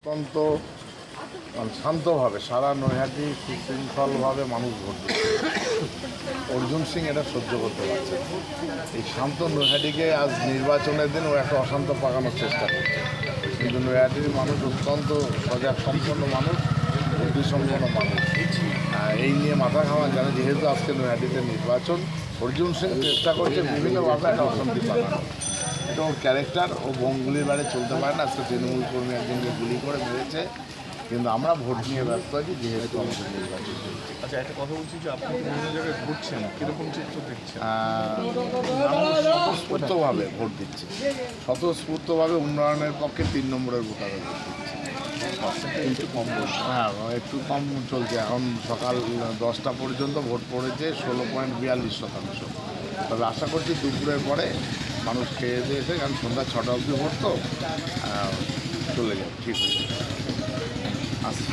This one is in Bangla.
অত্যন্ত শান্তভাবে সারা নৈহাটি সুশৃঙ্খলভাবে মানুষ ভোট দিচ্ছে। অর্জুন সিং এটা সহ্য করতে পারছে না। এই শান্ত নৈহাটিকে আজ নির্বাচনের দিন ও একটা অশান্ত পাকানোর চেষ্টা করছে, কিন্তু নৈহাটির মানুষ অত্যন্ত সজাগ সম্পন্ন মানুষ, বুদ্ধিসম্পন্ন মানুষ। এই নিয়ে মাথা ঘামান জানে, যেহেতু আজকে নৈহাটিতে নির্বাচন, অর্জুন সিং চেষ্টা করছে বিভিন্নভাবে একটা অশান্তি পাকানো। এটা ওর ক্যারেক্টার, ও বঙ্গুলির বাড়ি চলতে পারে না। আজকে তৃণমূল কর্মী একজনকে গুলি করে মেরেছে, কিন্তু আমরা ভোট নিয়ে ব্যস্ত আছি, যেহেতু আমাদের নির্বাচন চলছে। আচ্ছা, একটা কথা বলছি যে আপনি বিভিন্ন জায়গায় ঘুরছেন, কীরকম চিত্র দেখছেন? মানুষ স্বতঃস্ফূর্তভাবে ভোট দিচ্ছে, স্বতঃস্ফূর্তভাবে উন্নয়নের পক্ষে 3 নম্বরের ভোটাররা ভোট দিচ্ছে। একটু কম বলছি। হ্যাঁ, একটু কম চলছে। এখন সকাল 10টা পর্যন্ত ভোট পড়েছে 16.42%। তবে আশা করছি দুপুরের পরে মানুষ খেয়ে দিয়ে এসে, কারণ সন্ধ্যা 6টা অবধি ভোট তো চলে যাবে, ঠিক হয়ে যাবে। আচ্ছা।